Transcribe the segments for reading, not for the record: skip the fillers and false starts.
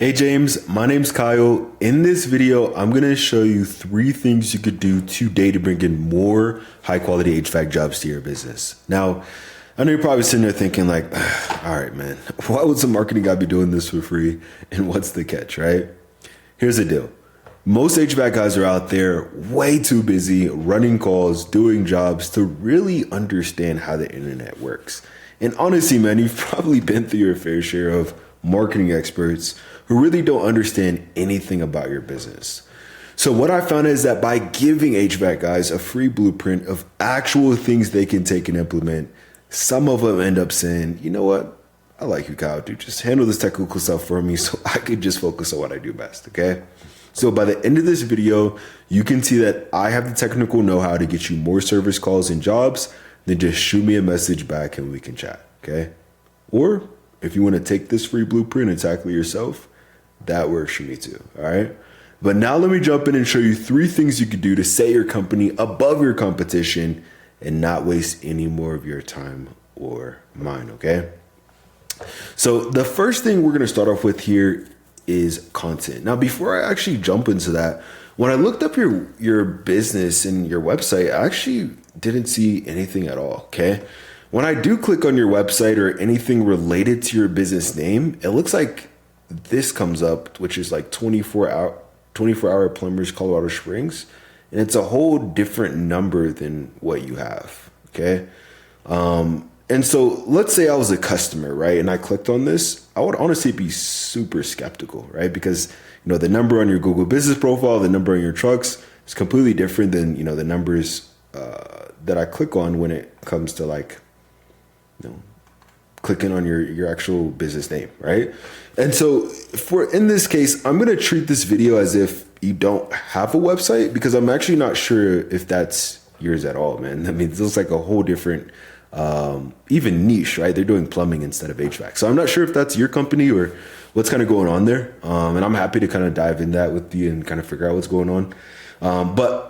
Hey James, my name's Kyle. In this video, I'm going to show you 3 things you could do today to bring in more high quality HVAC jobs to your business. Now, I know you're probably sitting there thinking like, all right, man, why would some marketing guy be doing this for free? And what's the catch, right? Here's the deal. Most HVAC guys are out there way too busy running calls, doing jobs to really understand how the internet works. And honestly, man, you've probably been through your fair share of marketing experts who really don't understand anything about your business. So what I found is that by giving HVAC guys a free blueprint of actual things they can take and implement, some of them end up saying, you know what? I like you, Kyle, dude. Just handle this technical stuff for me so I could just focus on what I do best, okay? So by the end of this video, you can see that I have the technical know-how to get you more service calls and jobs. Then just shoot me a message back and we can chat, okay? Or if you want to take this free blueprint and tackle it yourself, that works for me too, all right? But now let me jump in and show you 3 things you could do to set your company above your competition and not waste any more of your time or mine, okay? So the first thing we're going to start off with here is content. Now, before I actually jump into that, when I looked up your business and your website, I actually didn't see anything at all, okay? When I do click on your website or anything related to your business name, it looks like this comes up, which is like 24-hour plumbers, Colorado Springs. And it's a whole different number than what you have, okay? And so let's say I was a customer, right? And I clicked on this, I would honestly be super skeptical, right? Because, the number on your Google business profile, the number on your trucks is completely different than, the numbers that I click on when it comes to like, clicking on your actual business name, right? And so in this case, I'm going to treat this video as if you don't have a website because I'm actually not sure if that's yours at all, man. I mean, it looks like a whole different even niche, right? They're doing plumbing instead of HVAC. So I'm not sure if that's your company or what's kind of going on there. And I'm happy to kind of dive in that with you and kind of figure out what's going on. But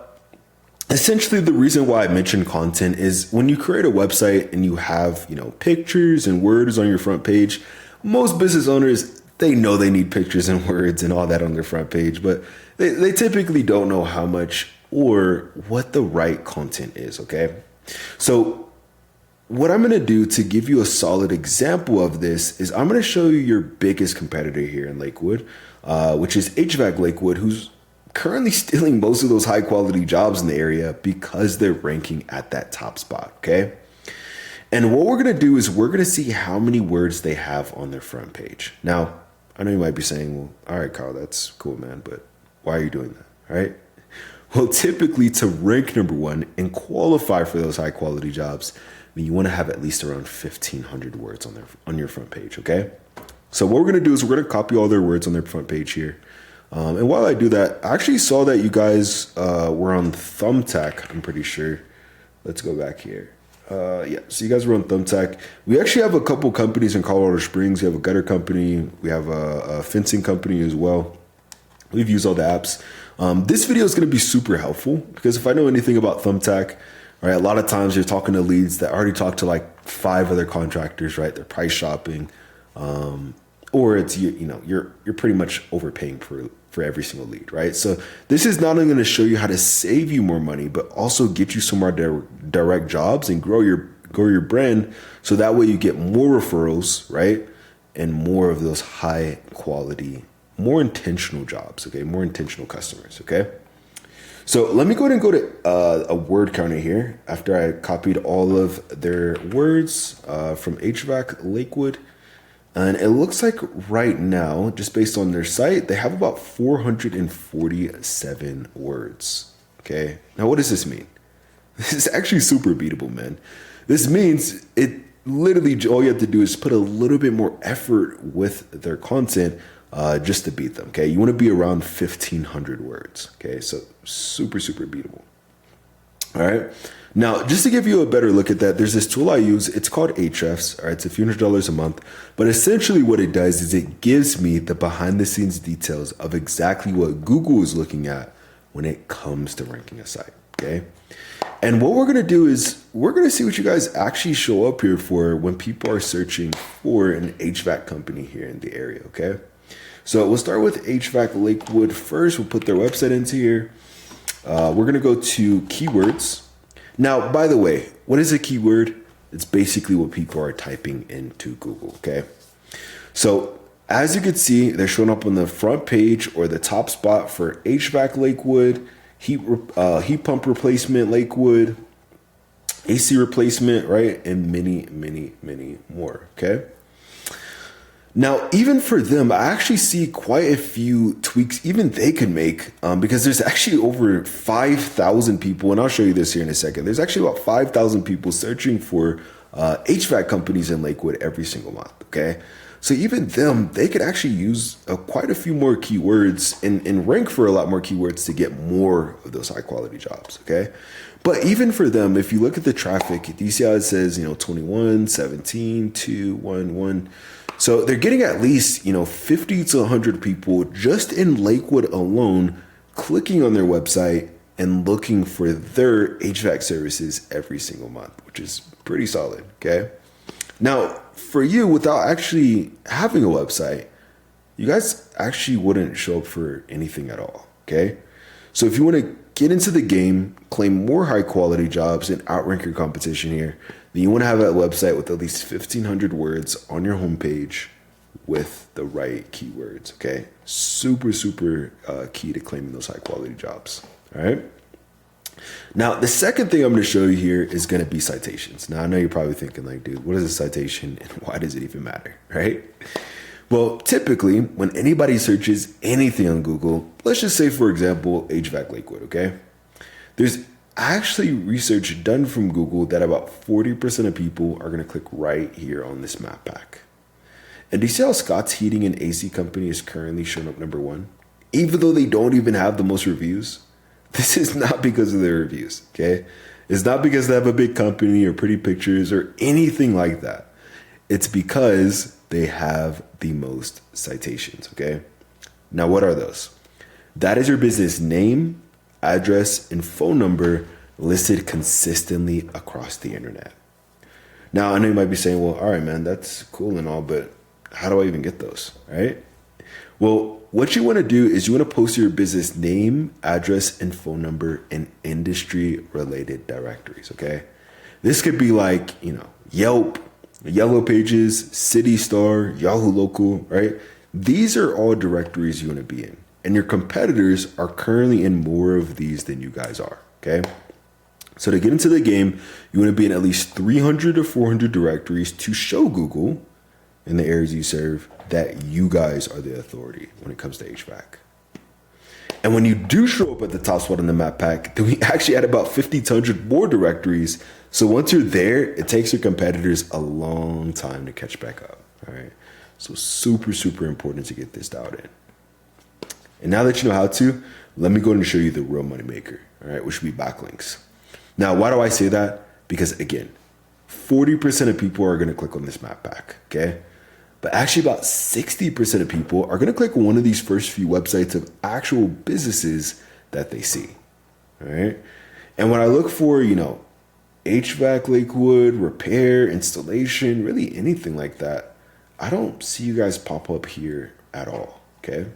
essentially the reason why I mentioned content is when you create a website and you have, pictures and words on your front page, most business owners, they know they need pictures and words and all that on their front page, but they typically don't know how much or what the right content is, okay? So what I'm going to do to give you a solid example of this is I'm going to show you your biggest competitor here in Lakewood, which is HVAC Lakewood, who's currently stealing most of those high quality jobs in the area because they're ranking at that top spot, okay? And what we're going to do is we're going to see how many words they have on their front page. Now, I know you might be saying, well, all right, Carl, that's cool, man, but why are you doing that, right? Well, typically to rank number 1 and qualify for those high quality jobs, you want to have at least around 1,500 words on your front page, okay? So what we're going to do is we're going to copy all their words on their front page here. And while I do that, I actually saw that you guys were on Thumbtack, I'm pretty sure. Let's go back here. Yeah, so you guys were on Thumbtack. We actually have a couple companies in Colorado Springs. We have a gutter company. We have a fencing company as well. We've used all the apps. This video is going to be super helpful because if I know anything about Thumbtack, right, a lot of times you're talking to leads that already talked to like 5 other contractors, right? They're price shopping, or it's you're pretty much overpaying for every single lead, right? So this is not only going to show you how to save you more money, but also get you some more direct jobs and grow your brand, so that way you get more referrals, right, and more of those high quality, more intentional jobs, okay, more intentional customers, okay. So let me go ahead and go to a word counter here after I copied all of their words from HVAC Lakewood. And it looks like right now, just based on their site, they have about 447 words. Okay. Now, what does this mean? This is actually super beatable, man. This means it literally all you have to do is put a little bit more effort with their content just to beat them. Okay. You want to be around 1,500 words. Okay. So super, super beatable. All right. Now, just to give you a better look at that, there's this tool I use. It's called Ahrefs. All right, it's a few $100s a month. But essentially what it does is it gives me the behind the scenes details of exactly what Google is looking at when it comes to ranking a site, okay? And what we're going to do is we're going to see what you guys actually show up here for when people are searching for an HVAC company here in the area, okay? So we'll start with HVAC Lakewood first. We'll put their website into here. We're going to go to keywords. Now, by the way, what is a keyword? It's basically what people are typing into Google, okay? So as you can see, they're showing up on the front page or the top spot for HVAC Lakewood, heat pump replacement Lakewood, AC replacement, right? And many, many, many more, okay? Now, even for them, I actually see quite a few tweaks even they could make because there's actually over 5,000 people, and I'll show you this here in a second. There's actually about 5,000 people searching for HVAC companies in Lakewood every single month, okay? So even them, they could actually use quite a few more keywords and rank for a lot more keywords to get more of those high quality jobs, okay? But even for them, if you look at the traffic, do you see how it says, 21, 17, 2, 1, 1? So they're getting at least, 50 to 100 people just in Lakewood alone clicking on their website and looking for their HVAC services every single month, which is pretty solid, okay? Now, for you, without actually having a website, you guys actually wouldn't show up for anything at all, okay? So if you want to get into the game, claim more high quality jobs, and outrank your competition here, then you want to have a website with at least 1,500 words on your homepage with the right keywords, okay? Super, super key to claiming those high quality jobs, all right? Now, the second thing I'm going to show you here is going to be citations. Now, I know you're probably thinking like, dude, what is a citation and why does it even matter, right? Well, typically, when anybody searches anything on Google, let's just say, for example, HVAC Lakewood, okay? There's actually research done from Google that about 40% of people are going to click right here on this map pack. And do you see how Scott's Heating and AC Company is currently showing up number 1? Even though they don't even have the most reviews? This is not because of their reviews, okay? It's not because they have a big company or pretty pictures or anything like that. It's because they have the most citations, okay? Now, what are those? That is your business name, address, and phone number listed consistently across the internet. Now, I know you might be saying, well, all right, man, that's cool and all, but how do I even get those, right? Well, what you want to do is you want to post your business name, address, and phone number in industry-related directories, okay? This could be like, Yelp, Yellow Pages, City Star, Yahoo Local, right? These are all directories you want to be in. And your competitors are currently in more of these than you guys are, okay? So to get into the game, you want to be in at least 300 to 400 directories to show Google in the areas you serve that you guys are the authority when it comes to HVAC. And when you do show up at the top spot on the map pack, then we actually add about 50 to 100 more directories. So once you're there, it takes your competitors a long time to catch back up, all right? So super, super important to get this dialed in. And now that you know how to, let me go and show you the real money maker, all right, which would be backlinks. Now, why do I say that? Because again, 40% of people are going to click on this map pack, okay? But actually about 60% of people are going to click one of these first few websites of actual businesses that they see, all right? And when I look for, HVAC Lakewood, repair, installation, really anything like that, I don't see you guys pop up here at all, okay?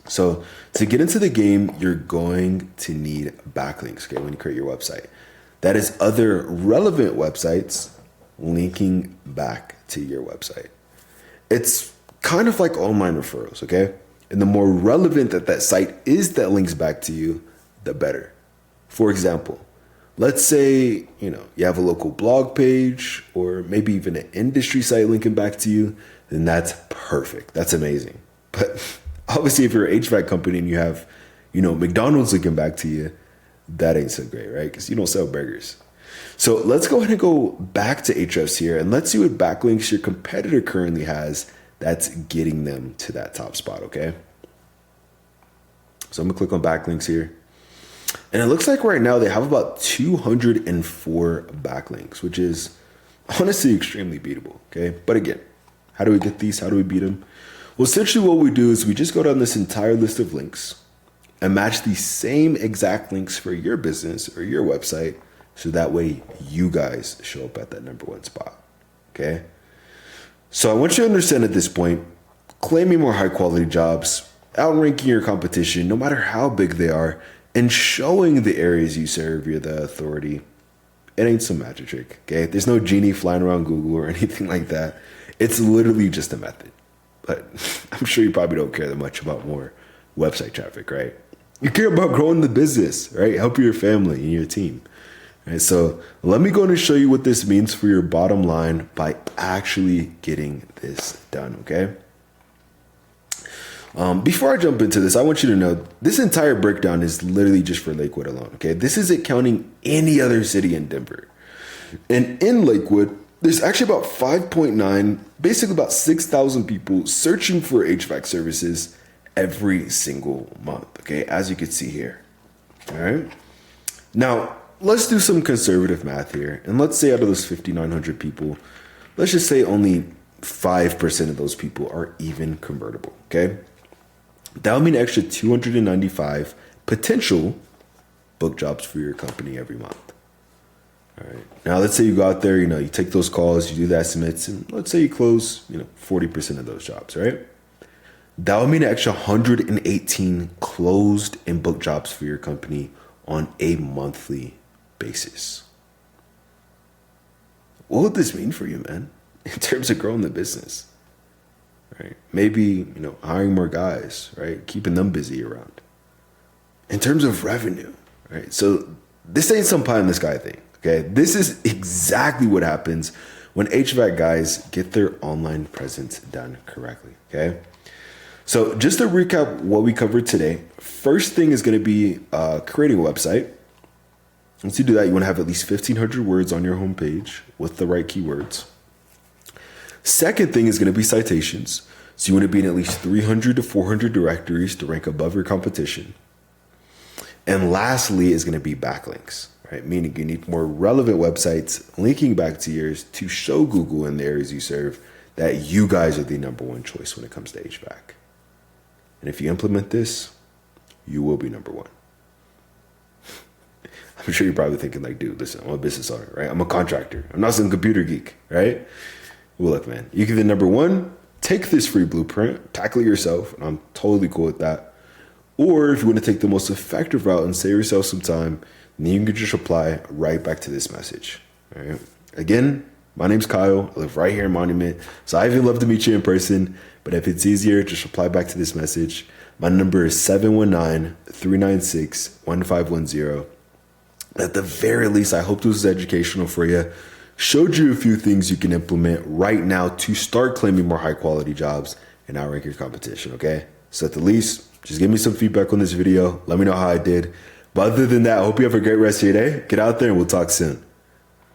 So to get into the game, you're going to need backlinks, okay, when you create your website. That is other relevant websites linking back to your website. It's kind of like online referrals, okay? And the more relevant that site is that links back to you, the better. For example, let's say, you have a local blog page or maybe even an industry site linking back to you, then that's perfect. That's amazing. But obviously, if you're an HVAC company and you have, McDonald's linking back to you, that ain't so great, right? Because you don't sell burgers. So let's go ahead and go back to Ahrefs here and let's see what backlinks your competitor currently has that's getting them to that top spot, okay? So I'm gonna click on backlinks here. And it looks like right now they have about 204 backlinks, which is honestly extremely beatable, okay? But again, how do we get these? How do we beat them? Well, essentially what we do is we just go down this entire list of links and match the same exact links for your business or your website so that way you guys show up at that number 1 spot, okay? So I want you to understand at this point, claiming more high quality jobs, outranking your competition, no matter how big they are, and showing the areas you serve you're the authority. It ain't some magic trick, okay? There's no genie flying around Google or anything like that. It's literally just a method. But I'm sure you probably don't care that much about more website traffic, right? You care about growing the business, right? Helping your family and your team. Right, so let me go and show you what this means for your bottom line by actually getting this done, okay? Before I jump into this, I want you to know this entire breakdown is literally just for Lakewood alone, okay? This isn't counting any other city in Denver. And in Lakewood, there's actually about 5.9, basically about 6,000 people searching for HVAC services every single month, okay? As you can see here, all right? Now, let's do some conservative math here. And let's say out of those 5,900 people, let's just say only 5% of those people are even convertible, okay? That would mean an extra 295 potential book jobs for your company every month. All right. Now, let's say you go out there, you take those calls, you do the estimates, and let's say you close, 40% of those jobs, right? That would mean an extra 118 closed and booked jobs for your company on a monthly basis. What would this mean for you, man, in terms of growing the business? Right? Maybe, hiring more guys, right? Keeping them busy around. In terms of revenue, right? So this ain't some pie in the sky thing, okay? This is exactly what happens when HVAC guys get their online presence done correctly, okay? So just to recap what we covered today, first thing is going to be creating a website. Once you do that, you want to have at least 1,500 words on your homepage with the right keywords. Second thing is going to be citations. So you want to be in at least 300 to 400 directories to rank above your competition. And lastly is going to be backlinks, right? Meaning you need more relevant websites linking back to yours to show Google in the areas you serve that you guys are the number one choice when it comes to HVAC. And if you implement this, you will be number one. I'm sure you're probably thinking like, dude, listen, I'm a business owner, right? I'm a contractor. I'm not some computer geek, right? Well, look, man, you can be number one, take this free blueprint, tackle it yourself, and I'm totally cool with that. Or if you want to take the most effective route and save yourself some time, then you can just reply right back to this message. All right. Again, my name's Kyle. I live right here in Monument. So I even love to meet you in person. But if it's easier, just reply back to this message. My number is 719-396-1510. At the very least, I hope this was educational for you. Showed you a few things you can implement right now to start claiming more high quality jobs and outrank your competition, okay? So at the least, just give me some feedback on this video. Let me know how I did. But other than that, I hope you have a great rest of your day. Get out there and we'll talk soon.